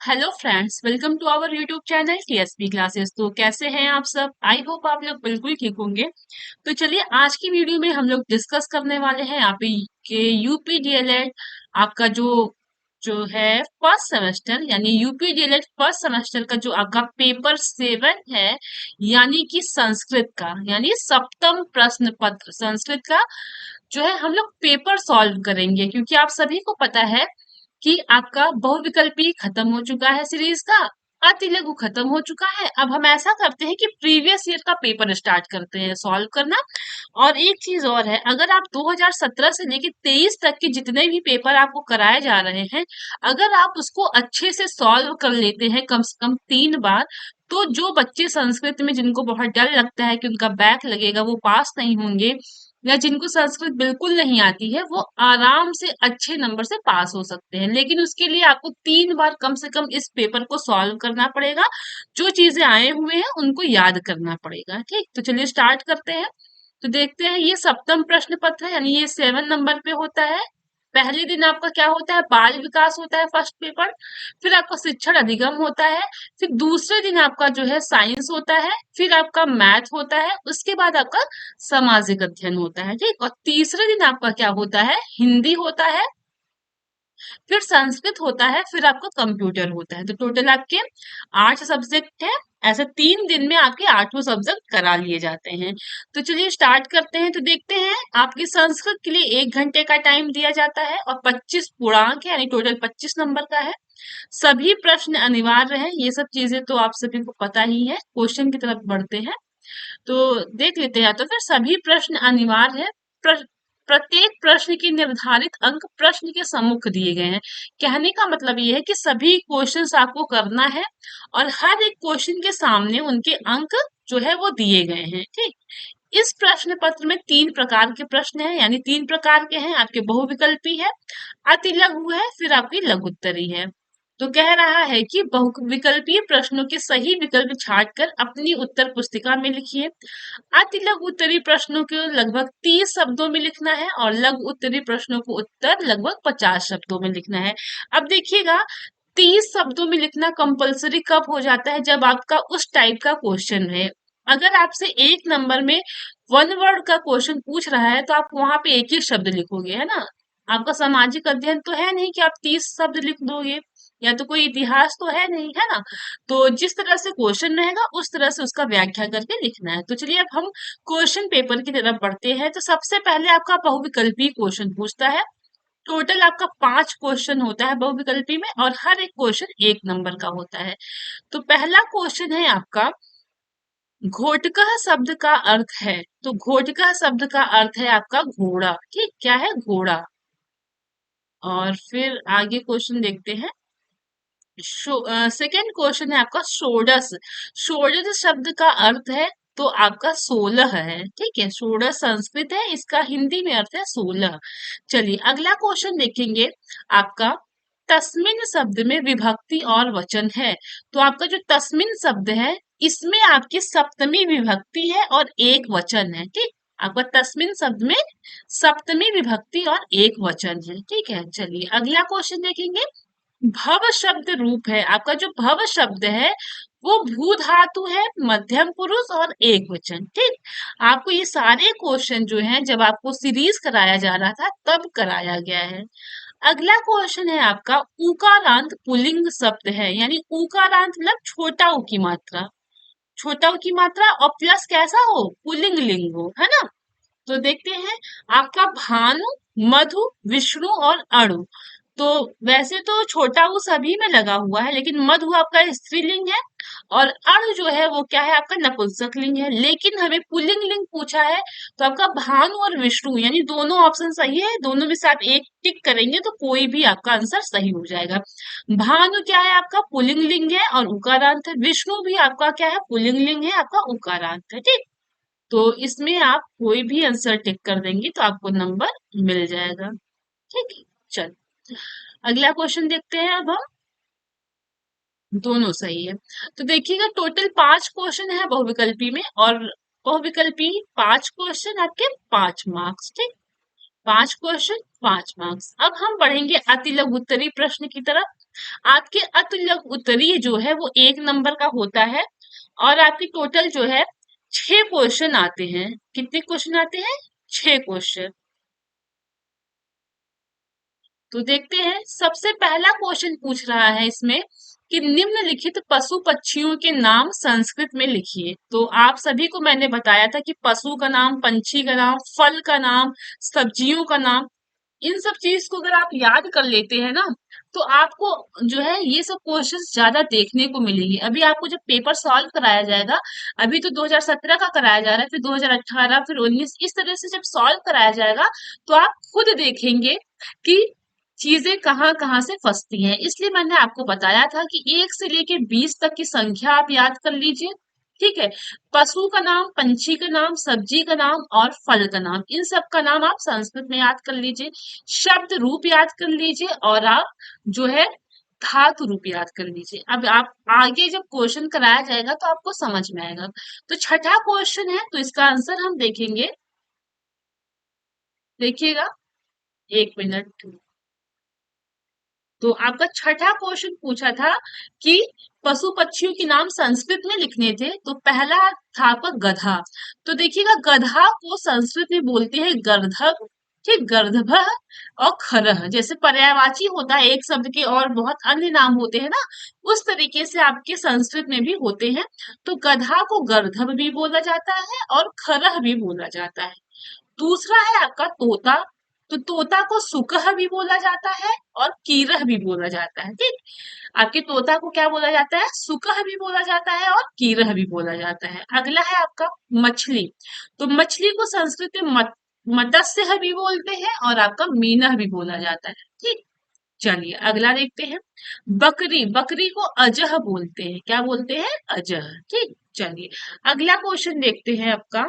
Hello friends, welcome to our YouTube channel TSP classes. तो कैसे हैं आप सब? आई होप आप लोग बिल्कुल ठीक होंगे। तो चलिए आज की वीडियो में हम लोग डिस्कस करने वाले हैं आप के यूपी डीएलएड आपका जो जो है फर्स्ट सेमेस्टर यानी यूपी डीएलएड फर्स्ट सेमेस्टर का जो आपका पेपर 7 है, यानी कि संस्कृत का, यानी सप्तम प्रश्न पत्र संस्कृत का जो है हम लोग पेपर सॉल्व करेंगे। क्योंकि आप सभी को पता है कि आपका बहुविकल्पी खत्म हो चुका है सीरीज का, अति लघु खत्म हो चुका है। अब हम ऐसा करते हैं कि प्रीवियस ईयर का पेपर स्टार्ट करते हैं सॉल्व करना। और एक चीज और है, अगर आप 2017 से लेकर 23 तक के जितने भी पेपर आपको कराए जा रहे हैं, अगर आप उसको अच्छे से सॉल्व कर लेते हैं कम से कम 3 बार, तो जो बच्चे संस्कृत में जिनको बहुत डर लगता है कि उनका बैक लगेगा, वो पास नहीं होंगे, या जिनको संस्कृत बिल्कुल नहीं आती है, वो आराम से अच्छे नंबर से पास हो सकते हैं। लेकिन उसके लिए आपको 3 बार कम से कम इस पेपर को सॉल्व करना पड़ेगा। जो चीजें आए हुए हैं उनको याद करना पड़ेगा। ठीक, तो चलिए स्टार्ट करते हैं। तो देखते हैं, ये सप्तम प्रश्न पत्र है, यानी ये 7 नंबर पे होता है। पहले दिन आपका क्या होता है? बाल विकास होता है, फर्स्ट पेपर। फिर आपका शिक्षण अधिगम होता है। फिर दूसरे दिन आपका जो है साइंस होता है। फिर आपका मैथ होता है। उसके बाद आपका सामाजिक अध्ययन होता है। ठीक, और तीसरे दिन आपका क्या होता है? हिंदी होता है। फिर संस्कृत होता है। फिर आपका कंप्यूटर होता है। तो टोटल आपके 8 सब्जेक्ट है। ऐसे 3 दिन में आपके 8 सब्जेक्ट करा लिए जाते हैं। तो चलिए स्टार्ट करते हैं। तो देखते हैं, आपकी संस्कृत के लिए 1 घंटे का टाइम दिया जाता है और 25 पूर्णांक है, यानी टोटल 25 नंबर का है। सभी प्रश्न अनिवार्य है। ये सब चीजें तो आप सभी को पता ही है। क्वेश्चन की तरफ बढ़ते हैं तो देख लेते हैं। तो फिर सभी प्रश्न अनिवार्य है। प्रत्येक प्रश्न के निर्धारित अंक प्रश्न के सम्मुख दिए गए हैं। कहने का मतलब ये है कि सभी क्वेश्चंस आपको करना है और हर एक क्वेश्चन के सामने उनके अंक जो है वो दिए गए हैं। ठीक, इस प्रश्न पत्र में 3 प्रकार के प्रश्न हैं, यानी 3 प्रकार के हैं। आपके बहुविकल्पी है, अति लघु है, फिर आपकी लघुत्तरी है। तो कह रहा है कि बहुविकल्पीय प्रश्नों के सही विकल्प छांटकर अपनी उत्तर पुस्तिका में लिखिए। अति लघु उत्तरी प्रश्नों को लगभग 30 शब्दों में लिखना है और लघु उत्तरी प्रश्नों को उत्तर लगभग 50 शब्दों में लिखना है। अब देखिएगा, 30 शब्दों में लिखना कंपलसरी कब हो जाता है? जब आपका उस टाइप का क्वेश्चन है। अगर आपसे 1 नंबर में 1 वर्ड का क्वेश्चन पूछ रहा है, तो आप वहां पे एक ही शब्द लिखोगे, है ना। आपका सामाजिक अध्ययन तो है नहीं कि आप 30 शब्द लिख दोगे, या तो कोई इतिहास तो है नहीं, है ना। तो जिस तरह से क्वेश्चन रहेगा उस तरह से उसका व्याख्या करके लिखना है। तो चलिए अब हम क्वेश्चन पेपर की तरफ बढ़ते हैं। तो सबसे पहले आपका बहुविकल्पी क्वेश्चन पूछता है। टोटल आपका 5 क्वेश्चन होता है बहुविकल्पी में, और हर एक क्वेश्चन 1 नंबर का होता है। तो पहला क्वेश्चन है आपका, घोटका शब्द का अर्थ है। तो घोटका शब्द का अर्थ है आपका घोड़ा। ठीक, क्या है? घोड़ा। और फिर आगे क्वेश्चन देखते हैं। सेकेंड क्वेश्चन है आपका, षोडश। षोडश शब्द का अर्थ है तो आपका 16 है। ठीक है, षोडश संस्कृत है, इसका हिंदी में अर्थ है 16। चलिए अगला क्वेश्चन देखेंगे। आपका तस्मिन शब्द में विभक्ति और वचन है। तो आपका जो तस्मिन शब्द है, इसमें आपकी सप्तमी विभक्ति है और एक वचन है। ठीक, आपका तस्मिन शब्द में सप्तमी विभक्ति और एक वचन है। ठीक है, चलिए अगला क्वेश्चन देखेंगे। भव शब्द रूप है। आपका जो भव शब्द है वो भू धातु है, मध्यम पुरुष और एक वचन। ठीक, आपको ये सारे क्वेश्चन जो हैं जब आपको सीरीज कराया जा रहा था तब कराया गया है। अगला क्वेश्चन है आपका, उकारांत पुल्लिंग शब्द है, यानी उकारांत मतलब छोटा ऊ की मात्रा, छोटा ऊ की मात्रा और प्लस कैसा हो? पुल्लिंग लिंग हो, है ना। तो देखते हैं, आपका भानु, मधु, विष्णु और अणु। तो वैसे तो छोटा वो सभी में लगा हुआ है, लेकिन मधु आपका स्त्रीलिंग है और अणु जो है वो क्या है? आपका नपुंसक लिंग है। लेकिन हमें पुल्लिंग लिंग पूछा है, तो आपका भानु और विष्णु, यानी दोनों ऑप्शन सही है। दोनों में से आप एक टिक करेंगे तो कोई भी आपका आंसर सही हो जाएगा। भानु क्या है? आपका पुल्लिंग लिंग है और उकारांत है। विष्णु भी आपका क्या है? पुल्लिंग लिंग है, आपका उकारांत है। ठीक, तो इसमें आप कोई भी आंसर टिक कर देंगे तो आपको नंबर मिल जाएगा। ठीक है, चल अगला क्वेश्चन देखते हैं अब हम। दोनों सही है। तो देखिएगा, टोटल 5 क्वेश्चन है बहुविकल्पी में, और बहुविकल्पी 5 क्वेश्चन आपके 5 मार्क्स। ठीक, 5 क्वेश्चन 5 मार्क्स। अब हम बढ़ेंगे अति लघु उत्तरीय प्रश्न की तरफ। आपके अति लघु उत्तरीय जो है वो 1 नंबर का होता है और आपके टोटल जो है 6 क्वेश्चन आते हैं। कितने क्वेश्चन आते हैं? 6 क्वेश्चन। तो देखते हैं, सबसे पहला क्वेश्चन पूछ रहा है इसमें कि निम्नलिखित पशु पक्षियों के नाम संस्कृत में लिखिए। तो आप सभी को मैंने बताया था कि पशु का नाम, पंछी का नाम, फल का नाम, सब्जियों का नाम, इन सब चीज को अगर आप याद कर लेते हैं ना, तो आपको जो है ये सब क्वेश्चंस ज्यादा देखने को मिलेंगे। अभी आपको जब पेपर सॉल्व कराया जाएगा, अभी तो 2017 का कराया जा रहा है, फिर 2018, फिर 19, इस तरह से जब सॉल्व कराया जाएगा तो आप खुद देखेंगे कि चीजें कहाँ कहाँ से फंसती हैं। इसलिए मैंने आपको बताया था कि 1 से लेके 20 तक की संख्या आप याद कर लीजिए। ठीक है, पशु का नाम, पंछी का नाम, सब्जी का नाम और फल का नाम, इन सब का नाम आप संस्कृत में याद कर लीजिए। शब्द रूप याद कर लीजिए और आप जो है धातु रूप याद कर लीजिए। अब आप आगे जब क्वेश्चन कराया जाएगा तो आपको समझ में आएगा। तो छठा क्वेश्चन है, तो इसका आंसर हम देखेंगे। देखिएगा, 1 मिनट। तो आपका छठा क्वेश्चन पूछा था कि पशु पक्षियों के नाम संस्कृत में लिखने थे। तो पहला था आपका गधा। तो देखिएगा, गधा को संस्कृत में बोलते हैं गर्धभ। ठीक, गर्दभ और खरह, जैसे पर्यायवाची होता है एक शब्द के और बहुत अन्य नाम होते हैं ना, उस तरीके से आपके संस्कृत में भी होते हैं। तो गधा को गर्दभ भी बोला जाता है और खरह भी बोला जाता है। दूसरा है आपका तोता। तो तोता को सुकह भी बोला जाता है और कीरह भी बोला जाता है। ठीक, आपके तोता को क्या बोला जाता है? सुकह भी बोला जाता है और कीरह भी बोला जाता है। अगला है आपका मछली। तो मछली को संस्कृत में मत्स्य भी बोलते हैं और आपका मीनह भी बोला जाता है। ठीक, चलिए अगला देखते हैं। बकरी, बकरी को अजह बोलते हैं। क्या बोलते हैं? अजह। ठीक, चलिए अगला क्वेश्चन देखते हैं आपका।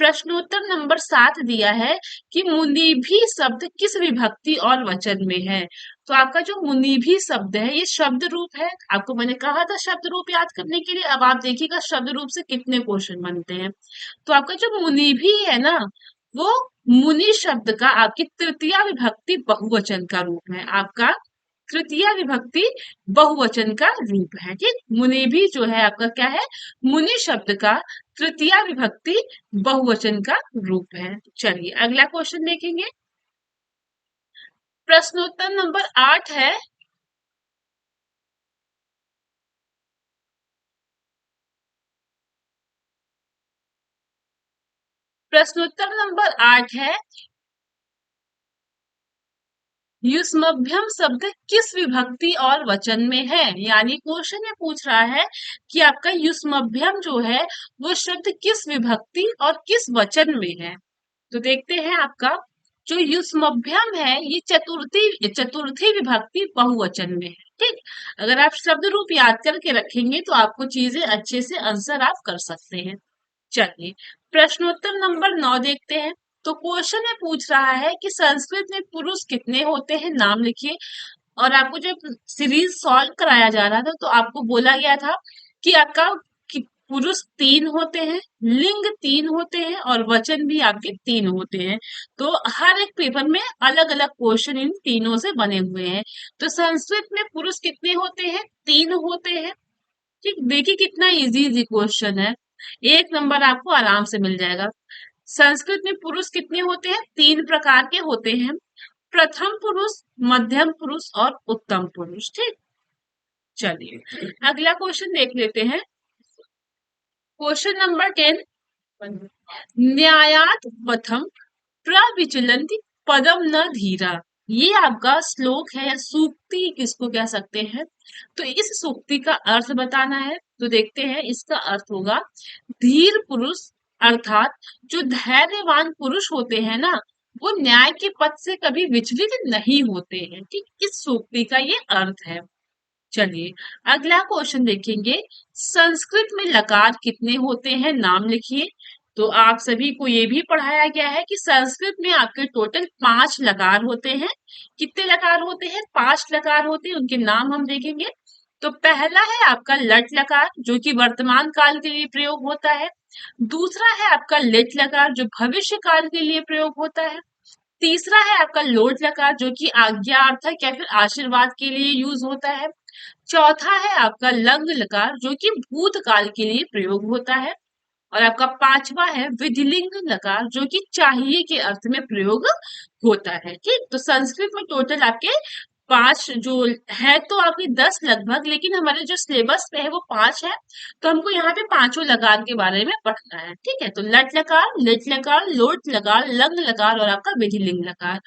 प्रश्नोत्तर नंबर 7 दिया है कि मुनीभी शब्द किस विभक्ति और वचन में है। तो आपका जो मुनीभी शब्द है ये शब्द रूप है। आपको मैंने कहा था शब्द रूप याद करने के लिए। अब आप देखिएगा शब्द रूप से कितने क्वेश्चन बनते हैं। तो आपका जो मुनीभी है ना, वो मुनि शब्द का आपकी तृतीया विभक्ति बहुवचन का रूप है। आपका तृतीया विभक्ति बहुवचन का रूप है। ठीक, मुनि भी जो है आपका क्या है? मुनि शब्द का तृतीया विभक्ति बहुवचन का रूप है। चलिए अगला क्वेश्चन देखेंगे। प्रश्नोत्तर नंबर 8 है। प्रश्नोत्तर नंबर 8 है, युष्मभ्यम शब्द किस विभक्ति और वचन में है। यानी क्वेश्चन ये पूछ रहा है कि आपका युष्मभ्यम जो है वो शब्द किस विभक्ति और किस वचन में है। तो देखते हैं, आपका जो युष्मभ्यम है ये चतुर्थी चतुर्थी विभक्ति बहुवचन में है। ठीक, अगर आप शब्द रूप याद करके रखेंगे तो आपको चीजें अच्छे से आंसर आप कर सकते हैं। चलिए प्रश्नोत्तर नंबर 9 देखते हैं। तो क्वेश्चन में पूछ रहा है कि संस्कृत में पुरुष कितने होते हैं, नाम लिखिए। और आपको जब सीरीज सॉल्व कराया जा रहा था तो आपको बोला गया था कि आपका कि पुरुष 3 होते हैं, लिंग 3 होते हैं और वचन भी आपके 3 होते हैं। तो हर एक पेपर में अलग अलग क्वेश्चन इन तीनों से बने हुए हैं। तो संस्कृत में पुरुष कितने होते हैं? 3 होते हैं। ठीक, देखिए कितना इजी इजी क्वेश्चन है। 1 नंबर आपको आराम से मिल जाएगा। संस्कृत में पुरुष कितने होते हैं? 3 प्रकार के होते हैं। प्रथम पुरुष, मध्यम पुरुष और उत्तम पुरुष। ठीक, चलिए अगला क्वेश्चन देख लेते हैं। क्वेश्चन नंबर 10, न्यायात पथम प्रविचलन्ति पदम न धीरा। ये आपका श्लोक है या सूक्ति किसको कह सकते हैं। तो इस सूक्ति का अर्थ बताना है। तो देखते हैं, इसका अर्थ होगा धीर पुरुष, अर्थात जो धैर्यवान पुरुष होते हैं ना, वो न्याय के पथ से कभी विचलित नहीं होते हैं। ठीक, इस सूक्ति का ये अर्थ है। चलिए अगला क्वेश्चन देखेंगे। संस्कृत में लकार कितने होते हैं, नाम लिखिए। तो आप सभी को ये भी पढ़ाया गया है कि संस्कृत में आपके टोटल 5 लकार होते हैं। कितने लकार होते हैं? 5 लकार होते हैं। उनके नाम हम देखेंगे। तो पहला है आपका लट लकार, जो कि वर्तमान काल के लिए प्रयोग होता है। दूसरा है आपका लिट लकार, जो भविष्य काल के लिए प्रयोग होता है। तीसरा है आपका लोट लकार, जो कि आज्ञार्थक या फिर आशीर्वाद के लिए यूज होता है। चौथा है आपका लंग लकार, जो कि भूतकाल के लिए प्रयोग होता है। और आपका पांचवा है विधिलिंग लकार, जो कि चाहिए के अर्थ में प्रयोग होता है। ठीक, तो संस्कृत में टोटल आपके पांच जो है, तो आपकी 10 लगभग, लेकिन हमारे जो सिलेबस में है वो 5 है। तो हमको यहाँ पे पांचों लकार के बारे में पढ़ना है। ठीक है, तो लट लकार, लिट लकार, लोट लकार, लंग लकार और आपका विधिलिंग लकार।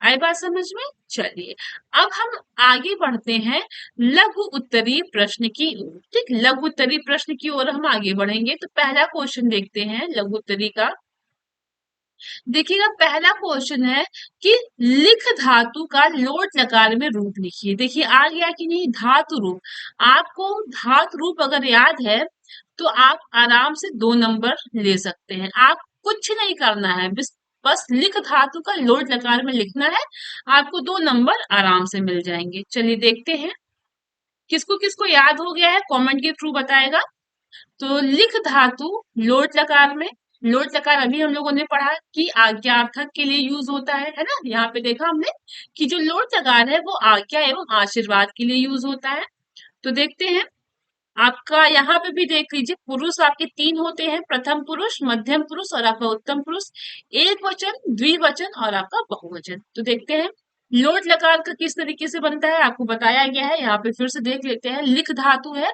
आई बात समझ में? चलिए, अब हम आगे बढ़ते हैं लघु उत्तरीय प्रश्न की ओर। ठीक, लघु उत्तरीय प्रश्न की ओर हम आगे बढ़ेंगे। तो पहला क्वेश्चन देखते हैं लघु उत्तरीय का। देखिएगा, पहला क्वेश्चन है कि लिख धातु का लोट लकार में रूप लिखिए। देखिए आ गया कि नहीं, धातु रूप। आपको धातु रूप अगर याद है तो आप आराम से 2 नंबर ले सकते हैं। आप कुछ नहीं करना है, बस लिख धातु का लोट लकार में लिखना है, आपको 2 नंबर आराम से मिल जाएंगे। चलिए देखते हैं किसको किसको याद हो गया है, कमेंट के थ्रू बताएगा। तो लिख धातु लोट लकार में, लोट लकार अभी हम लोगों ने पढ़ा कि आज्ञार्थक के लिए यूज होता है ना। यहाँ पे देखा हमने कि जो लोट लकार है वो आज्ञा एवं आशीर्वाद के लिए यूज होता है। तो देखते हैं, आपका यहाँ पे भी देख लीजिए, पुरुष आपके 3 होते हैं, प्रथम पुरुष, मध्यम पुरुष और आपका उत्तम पुरुष, एक वचन, द्विवचन और आपका बहुवचन। तो देखते हैं लोट लकार का किस तरीके से बनता है, आपको बताया गया है। यहाँ पे फिर से देख लेते हैं, लिख धातु है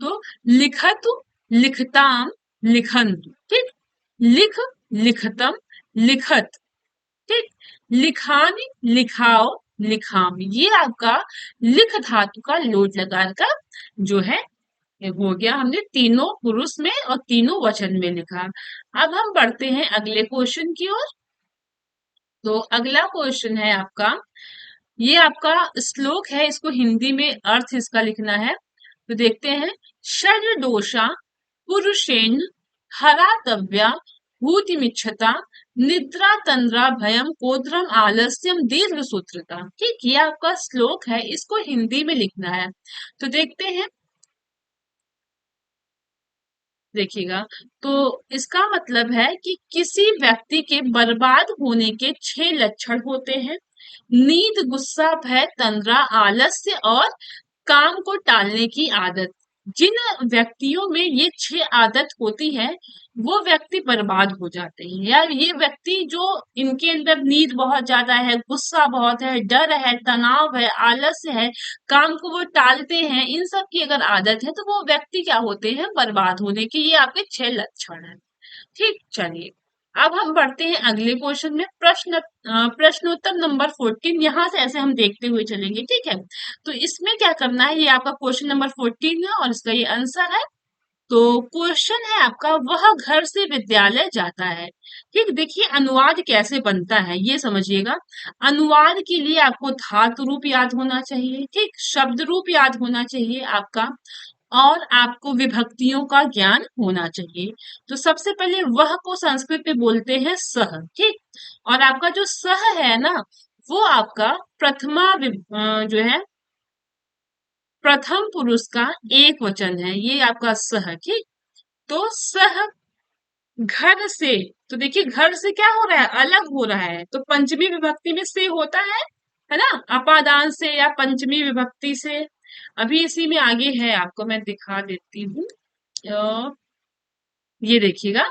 तो लिखतु, लिखताम, लिखन्तु। ठीक, लिख, लिखतम, लिखत। ठीक, लिखानी, लिखाओ, लिखाम। ये आपका लिख धातु का लोट लकार का जो है ये हो गया। हमने तीनों पुरुष में और तीनों वचन में लिखा। अब हम बढ़ते हैं अगले क्वेश्चन की ओर। तो अगला क्वेश्चन है आपका, ये आपका श्लोक है, इसको हिंदी में अर्थ इसका लिखना है। तो देखते हैं, षड दोषा पुरुषेण हरातव्या भूतिमिच्छता निद्रा तंद्रा भयम कोद्रम आलस्यम दीर्घ सूत्रता। ठीक, ये आपका श्लोक है, इसको हिंदी में लिखना है। तो देखते हैं, देखिएगा, तो इसका मतलब है कि किसी व्यक्ति के बर्बाद होने के 6 लक्षण होते हैं। नींद, गुस्सा, भय, तंद्रा, आलस्य और काम को टालने की आदत। जिन व्यक्तियों में ये 6 आदत होती है वो व्यक्ति बर्बाद हो जाते हैं। यार ये व्यक्ति जो इनके अंदर नींद बहुत ज्यादा है, गुस्सा बहुत है, डर है, तनाव है, आलस्य है, काम को वो टालते हैं, इन सब की अगर आदत है तो वो व्यक्ति क्या होते हैं, बर्बाद होने के। ये आपके 6 लक्षण है। ठीक, चलिए अब हम बढ़ते हैं अगले क्वेश्चन में। प्रश्नोत्तर नंबर 14, यहाँ से ऐसे हम देखते हुए चलेंगे। ठीक है, तो इसमें क्या करना है, ये आपका क्वेश्चन नंबर 14 है और इसका ये आंसर है। तो क्वेश्चन है आपका, वह घर से विद्यालय जाता है। ठीक, देखिए अनुवाद कैसे बनता है ये समझिएगा। अनुवाद के लिए आपको धातु रूप याद होना चाहिए, ठीक, शब्द रूप याद होना चाहिए आपका, और आपको विभक्तियों का ज्ञान होना चाहिए। तो सबसे पहले वह को संस्कृत में बोलते हैं सह। ठीक, और आपका जो सह है ना, वो आपका जो है प्रथम पुरुष का एक वचन है, ये आपका सह। ठीक, तो सह घर से, तो देखिए घर से क्या हो रहा है, अलग हो रहा है, तो पंचमी विभक्ति में से होता है ना, अपादान से या पंचमी विभक्ति से। अभी इसी में आगे है, आपको मैं दिखा देती हूँ। ये देखिएगा,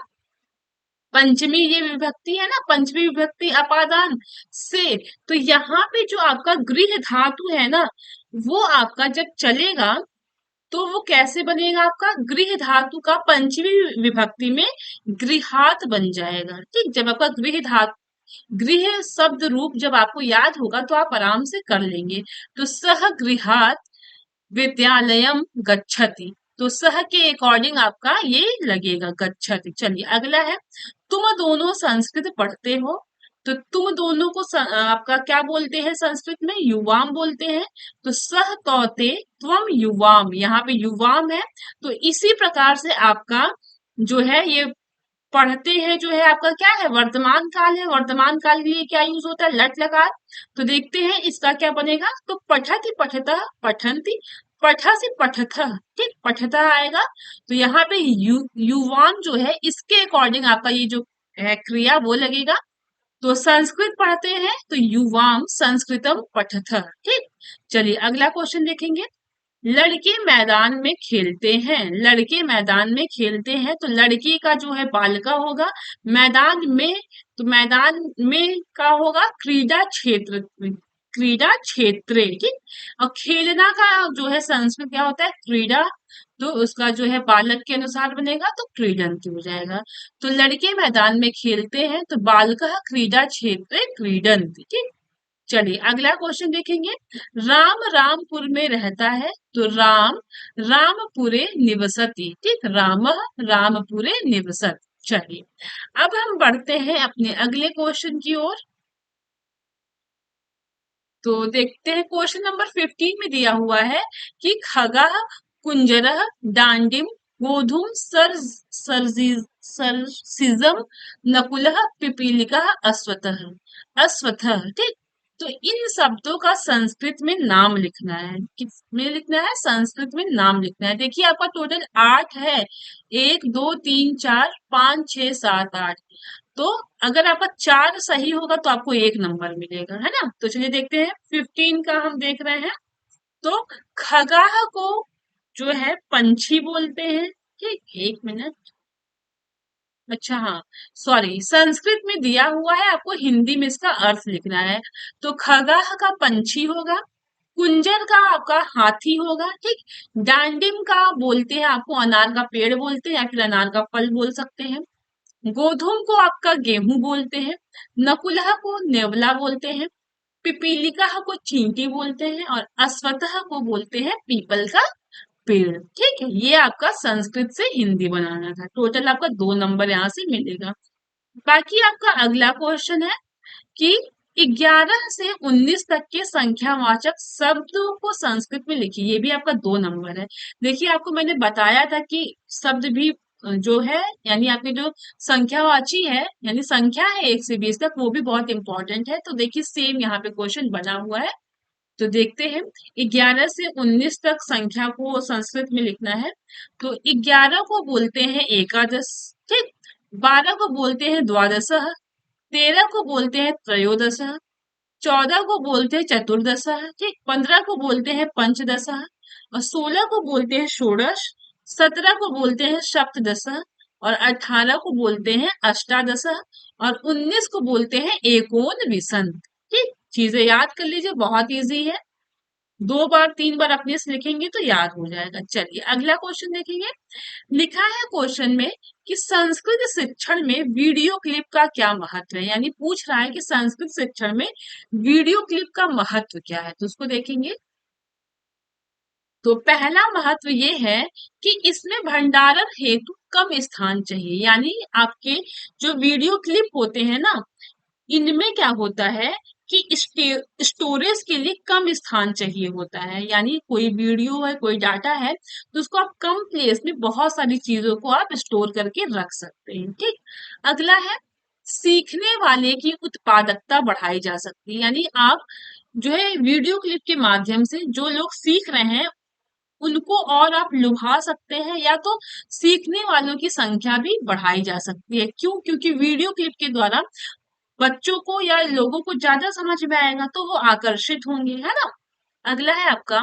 पंचमी ये विभक्ति है ना, पंचमी विभक्ति अपादान से। तो यहाँ पे जो आपका गृह धातु है ना, वो आपका जब चलेगा तो वो कैसे बनेगा, आपका गृह धातु का पंचमी विभक्ति में गृहात बन जाएगा। ठीक, जब आपका गृह धातु, गृह शब्द रूप जब आपको याद होगा तो आप आराम से कर लेंगे। तो सह गृहात विद्यालयम गच्छति, तो सह के अकॉर्डिंग आपका ये लगेगा गच्छति। चलिए अगला है, तुम दोनों संस्कृत पढ़ते हो। तो तुम दोनों को आपका क्या बोलते हैं संस्कृत में, युवाम बोलते हैं। तो सह तौते त्वम युवाम, यहाँ पे युवाम है। तो इसी प्रकार से आपका जो है ये पढ़ते हैं, जो है आपका क्या है, वर्तमान काल है। वर्तमान काल के लिए क्या यूज होता है, लट लकार। तो देखते हैं इसका क्या बनेगा। तो पठति पठतः पठन्ति, पठा से पठतः, ठीक, पठतः आएगा। तो यहाँ पे युवान जो है इसके अकॉर्डिंग आपका ये जो है क्रिया वो लगेगा। तो संस्कृत पढ़ते हैं तो युवाम संस्कृतम पठथ। ठीक। चलिए अगला क्वेश्चन देखेंगे। लड़के मैदान में खेलते हैं, लड़के मैदान में खेलते हैं तो लड़की का जो है बालिका होगा, मैदान में, तो मैदान में का होगा क्रीडा क्षेत्र, क्रीडा क्षेत्रे। ठीक। और खेलना का जो है संस्कृत क्या होता है, क्रीडा, तो उसका जो है बालक के अनुसार बनेगा तो क्रीडंती हो जाएगा। तो लड़के मैदान में खेलते हैं तो बालकः क्रीडा क्षेत्रे क्रीडन्ति। ठीक। चलिए अगला क्वेश्चन देखेंगे। राम रामपुर में रहता है तो राम रामपुरे निवसति। ठीक। रामः रामपुरे निवसति। चलिए अब हम बढ़ते हैं अपने अगले क्वेश्चन की ओर। तो देखते हैं क्वेश्चन नंबर 15 में दिया हुआ है कि खगः कुंजरः डांडिम गोधूम सरसिजम नकुलः पिपीलिकः अश्वत्थः। अश्वत्थः। ठीक। तो इन शब्दों का संस्कृत में नाम लिखना है, किसमें लिखना है, संस्कृत में नाम लिखना है। देखिए आपका टोटल 8 है, 1 2 3 4 5 6 7 8। तो अगर आपका 4 सही होगा तो आपको 1 नंबर मिलेगा, है ना। तो चलिए देखते हैं 15 का हम देख रहे हैं। तो खगाह को जो है पंछी बोलते हैं। ठीक। 1 मिनट। अच्छा हाँ, सॉरी, संस्कृत में दिया हुआ है, आपको हिंदी में इसका अर्थ लिखना है। तो खगाह का पंछी होगा, कुंजर का आपका हाथी होगा। ठीक। डांडिम का बोलते हैं आपको अनार का पेड़ बोलते हैं या फिर अनार का फल बोल सकते हैं। गोधूम को आपका गेहूं बोलते हैं। नकुलह को नेवला बोलते हैं। पिपीलिका को चींटी बोलते हैं और अश्वत्थ को बोलते हैं पीपल का पेड़। ठीक है, ये आपका संस्कृत से हिंदी बनाना था। टोटल आपका 2 नंबर यहाँ से मिलेगा। बाकी आपका अगला क्वेश्चन है कि 11 से 19 तक के संख्यावाचक शब्दों को संस्कृत में लिखिए। ये भी आपका 2 नंबर है। देखिए आपको मैंने बताया था कि शब्द भी जो है, यानी आपकी जो संख्यावाची है, यानी संख्या है 1 से 20 तक, वो भी बहुत इंपॉर्टेंट है। तो देखिए सेम यहाँ पे क्वेश्चन बना हुआ है। तो देखते हैं 11 से 19 तक संख्या को संस्कृत में लिखना है। तो 11 को बोलते हैं एकादश। ठीक। 12 को बोलते हैं द्वादश। 13 को बोलते हैं त्रयोदश। 14 को बोलते हैं चतुर्दश। ठीक। 15 को बोलते हैं पंचदश और 16 को बोलते हैं षोडश। 17 को बोलते हैं सप्तदश और 18 को बोलते हैं अष्टादश और 19 को बोलते हैं एकोनविंशति। ठीक। चीजें याद कर लीजिए, बहुत इजी है। 2 बार 3 बार अपने से लिखेंगे तो याद हो जाएगा। चलिए अगला क्वेश्चन देखेंगे। लिखा है क्वेश्चन में कि संस्कृत शिक्षण में वीडियो क्लिप का क्या महत्व है, यानी पूछ रहा है कि संस्कृत शिक्षण में वीडियो क्लिप का महत्व क्या है। तो उसको देखेंगे। तो पहला महत्व ये है कि इसमें भंडारण हेतु कम स्थान चाहिए, यानी आपके जो वीडियो क्लिप होते हैं ना, इनमें क्या होता है कि स्टोरेज के लिए कम स्थान चाहिए होता है। यानी कोई वीडियो है, कोई डाटा है, तो उसको आप कम प्लेस में बहुत सारी चीजों को आप स्टोर करके रख सकते हैं। ठीक। अगला है सीखने वाले की उत्पादकता बढ़ाई जा सकती है, यानी आप जो है वीडियो क्लिप के माध्यम से जो लोग सीख रहे हैं उनको और आप लुभा सकते हैं, या तो सीखने वालों की संख्या भी बढ़ाई जा सकती है। क्यों? क्योंकि वीडियो क्लिप के द्वारा बच्चों को या लोगों को ज्यादा समझ में आएगा तो वो आकर्षित होंगे, है ना। अगला है आपका,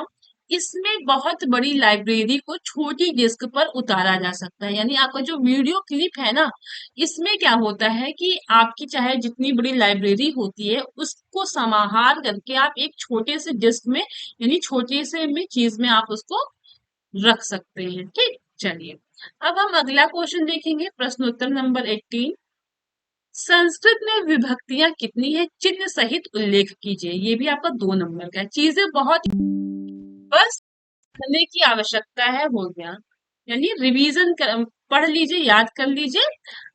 इसमें बहुत बड़ी लाइब्रेरी को छोटी डिस्क पर उतारा जा सकता है, यानी आपका जो वीडियो क्लिप है ना, इसमें क्या होता है कि आपकी चाहे जितनी बड़ी लाइब्रेरी होती है उसको समाहार करके आप एक छोटे से डिस्क में, यानी छोटे से में चीज में आप उसको रख सकते हैं। ठीक। चलिए अब हम अगला क्वेश्चन देखेंगे, प्रश्नोत्तर नंबर 18। संस्कृत में विभक्तियां कितनी है, चिन्ह सहित उल्लेख कीजिए। ये भी आपका 2 नंबर का है। चीजें बहुत बस पढ़ने की आवश्यकता है, हो गया। यानी रिवीजन कर, पढ़ लीजिए, याद कर लीजिए,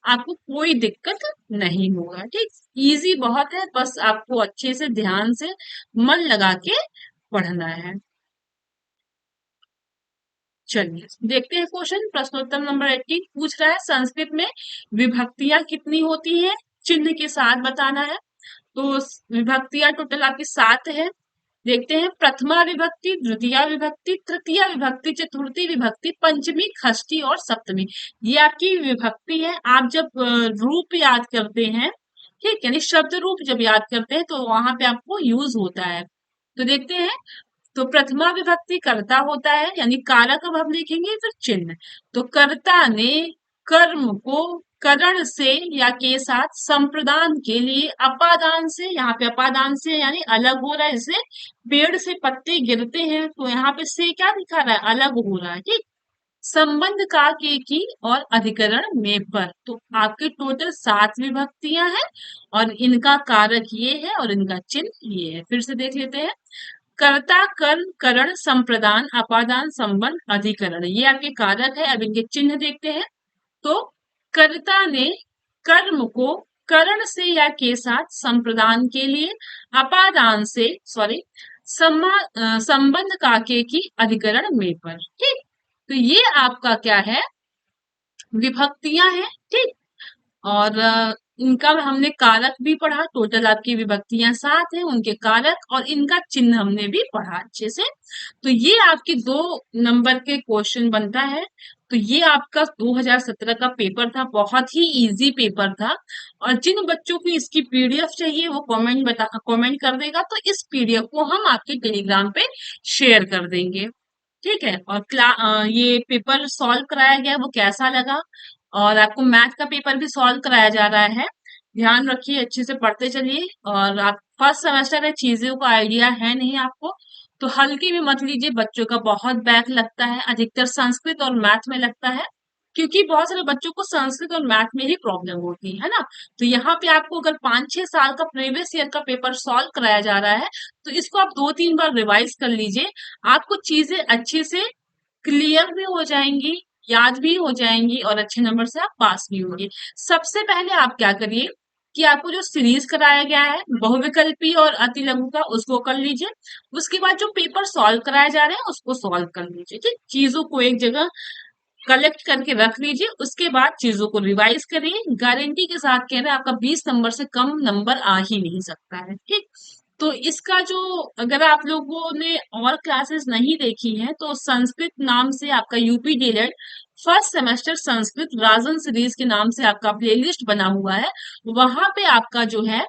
आपको कोई दिक्कत नहीं होगा। ठीक। इजी बहुत है, बस आपको अच्छे से ध्यान से मन लगा के पढ़ना है। चलिए देखते हैं क्वेश्चन। प्रश्नोत्तर नंबर 18 पूछ रहा है संस्कृत में विभक्तियां कितनी होती हैं, चिन्ह के साथ बताना है। तो विभक्तियां टोटल आपकी 7 है। देखते हैं प्रथमा विभक्ति, द्वितीय विभक्ति, तृतीय विभक्ति, चतुर्थी विभक्ति, पंचमी, षष्ठी और सप्तमी। ये आपकी विभक्ति है। आप जब रूप याद करते हैं ठीक, यानी शब्द रूप जब याद करते हैं तो वहां पे आपको यूज होता है। तो देखते हैं। तो प्रथमा विभक्ति कर्ता होता है, यानी कारक अब हम देखेंगे, फिर चिन्ह। तो कर्ता ने कर्म को करण से या के साथ संप्रदान के लिए अपादान से, यहाँ पे अपादान से यानी अलग हो रहा है, जैसे पेड़ से पत्ते गिरते हैं तो यहाँ पे से क्या दिखा रहा है, अलग हो रहा है। ठीक, संबंध का के की और अधिकरण में पर। तो आपके टोटल 7 विभक्तियां हैं और इनका कारक ये है और इनका चिन्ह ये है। फिर से देख लेते हैं। कर्ता कर्म करण संप्रदान अपादान संबंध अधिकरण, ये आपके कारक है। अब इनके चिन्ह देखते हैं। तो कर्ता ने कर्म को करण से या के साथ संप्रदान के लिए अपादान से, सॉरी, संबंध काके की अधिकरण में पर। ठीक, तो ये आपका क्या है, विभक्तियां हैं। ठीक, और इनका हमने कारक भी पढ़ा। टोटल आपकी विभक्तियां 7 हैं, उनके कारक और इनका चिन्ह हमने भी पढ़ा अच्छे से। तो ये आपके 2 नंबर के क्वेश्चन बनता है। तो ये आपका 2017 का पेपर था, बहुत ही इजी पेपर था। और जिन बच्चों को इसकी पीडीएफ चाहिए वो कमेंट कर देगा, तो इस पीडीएफ को हम आपके टेलीग्राम पे शेयर कर देंगे। ठीक है। और ये पेपर सॉल्व कराया गया वो कैसा लगा, और आपको मैथ का पेपर भी सॉल्व कराया जा रहा है। ध्यान रखिए, अच्छे से पढ़ते चलिए। और आप फर्स्ट सेमेस्टर है, चीजों का आइडिया है नहीं आपको, तो हल्के में मत लीजिए। बच्चों का बहुत बैक लगता है, अधिकतर संस्कृत और मैथ में लगता है, क्योंकि बहुत सारे बच्चों को संस्कृत और मैथ में ही प्रॉब्लम होती है ना। तो यहाँ पे आपको अगर 5-6 साल का प्रीवियस ईयर का पेपर सॉल्व कराया जा रहा है, तो इसको आप 2-3 बार रिवाइज कर लीजिए। आपको चीजें अच्छे से क्लियर भी हो जाएंगी, याद भी हो जाएंगी, और अच्छे नंबर से आप पास भी होंगे। सबसे पहले आप क्या करिए कि आपको जो सीरीज कराया गया है बहुविकल्पी और अति लघु का, उसको कर लीजिए। उसके बाद जो पेपर सॉल्व कराए जा रहे हैं उसको सॉल्व कर लीजिए। ठीक, चीजों को एक जगह कलेक्ट करके रख लीजिए, उसके बाद चीजों को रिवाइज करिए। गारंटी के साथ कह रहे हैं आपका 20 नंबर से कम नंबर आ ही नहीं सकता है। ठीक, तो इसका जो, अगर आप लोगों ने और क्लासेस नहीं देखी हैं तो संस्कृत नाम से आपका UP DElEd first semester Sanskrit Rajan series के नाम से आपका प्लेलिस्ट बना हुआ है। वहां पे आपका जो है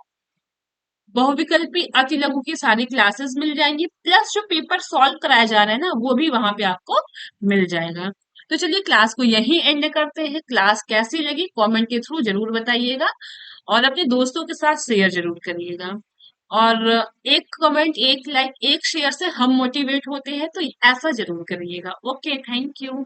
बहुविकल्पी अति लघु की सारी क्लासेस मिल जाएंगी, प्लस जो पेपर सॉल्व कराया जा रहा है ना वो भी वहां पे आपको मिल जाएगा। तो चलिए क्लास को यहीं एंड करते हैं। क्लास कैसी लगी कमेंट के थ्रू जरूर बताइएगा, और अपने दोस्तों के साथ शेयर जरूर करिएगा। और एक कमेंट, एक लाइक, एक शेयर से हम मोटिवेट होते हैं, तो ऐसा जरूर करिएगा। Okay, thank you.